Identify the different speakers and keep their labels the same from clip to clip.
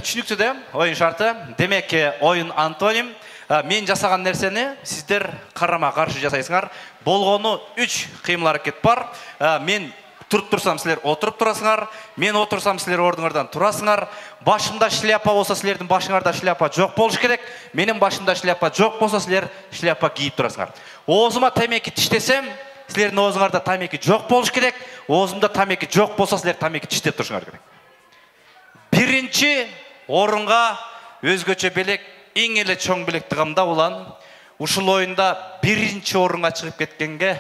Speaker 1: түшүнүктүү да оюн шарты. Демек, оюн антоним. Мен жасаган нерсени сиздер карама каршы жасайсыңар. Болгону 3 кыймыл аракет бар. Мен туруп турсам, силер отуруп турасыңар. Мен отурсам, силер ордуңардан турасыңар. Башымда шляпа болсо, силердин башыңарда шляпа жок болуш керек. Менин башымда шляпа жок болсо, силер шляпа кийип турасыңар. Оозума тамеки тиштесем, силердин оозуңарда тамеки жок болуш керек. Оозумда тамеки жок болсо, силер тамеки тиштеп турушуңар керек. Биринчи орунга өзгөчө белек, эң эле чоң белекти камдап улан. Ушул оюнда биринчи орунга чыгып кеткенге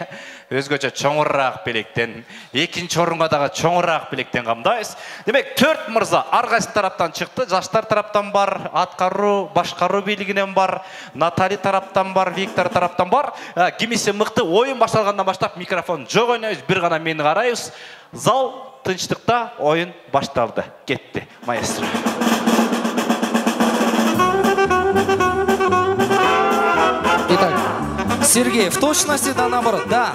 Speaker 1: өзгөчө чоңураак белектен, экинчи орунга дагы чоңураак белектен камдайбыз. Демек, 4 мырза ар кайсы тараптан чыкты. Жаштар тараптан бар, аткаруу, башкаруу бийлигинен бар, Натали тараптан бар, Виктор тараптан бар. Кимиси мыкты. Оюн башталгандан баштап микрофон жок ойнойбуз, бир гана мени карайбыз. Зал тынчтыкта оюн башталды. Кетти. Маэстро.
Speaker 2: Итак, Сергей, в точности да наоборот, да.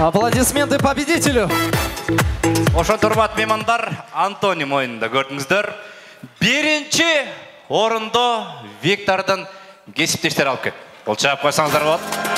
Speaker 2: Аплодисменты победителю.
Speaker 1: Ошо турмат меймандар, Антоним ойында көрдіңіздер. Биринчи орынды Виктордың кесіптештер алып кет. Ол чағып қойсаңыздар болады.